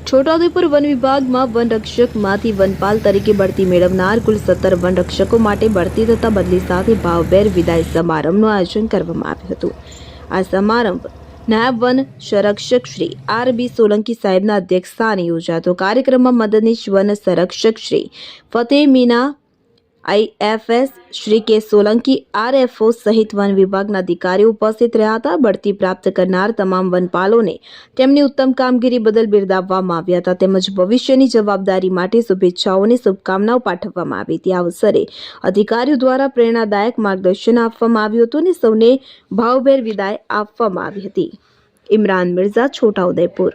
Chhota Udepur one વિભાગમાં વનરક્ષકમાંથી વનપાલ તરીકે બઢતી મેળવનાર કુલ 17 વનરક્ષકો માટે બઢતી તથા બદલી સાથે ભાવભેર વિદાય સમારંભનું આયોજન કરવામાં આવ્યું હતું। આ સમારંભ નાયબ વન સંરક્ષક શ્રી આર.બી. સોલંકી સાહેબના અધ્યક્ષસ્થાને યોજાતો। કાર્યક્રમમાં મદદનીશ વન સંરક્ષક શ્રી ફતેહ મીના આઈએફએસ શ્રી કે સોલંકી આરએફઓ સહિત વન વિભાગના અધિકારીઓ ઉપસ્થિત રહ્યા હતા। બઢતી પ્રાપ્ત કરનાર તમામ વનપાલોને તેમની ઉત્તમ કામગીરી બદલ બિરદાવવામાં આવ્યા હતા તેમજ ભવિષ્યની જવાબદારી માટે શુભેચ્છાઓની શુભકામનાઓ પાઠવવામાં આવી હતી। આ અવસરે અધિકારીઓ દ્વારા પ્રેરણાદાયક માર્ગદર્શન આપવામાં આવ્યું હતું અને સૌને ભાવભેર વિદાય આપવામાં આવી હતી। ઇમરાન મિર્ઝા, છોટાઉદેપુર।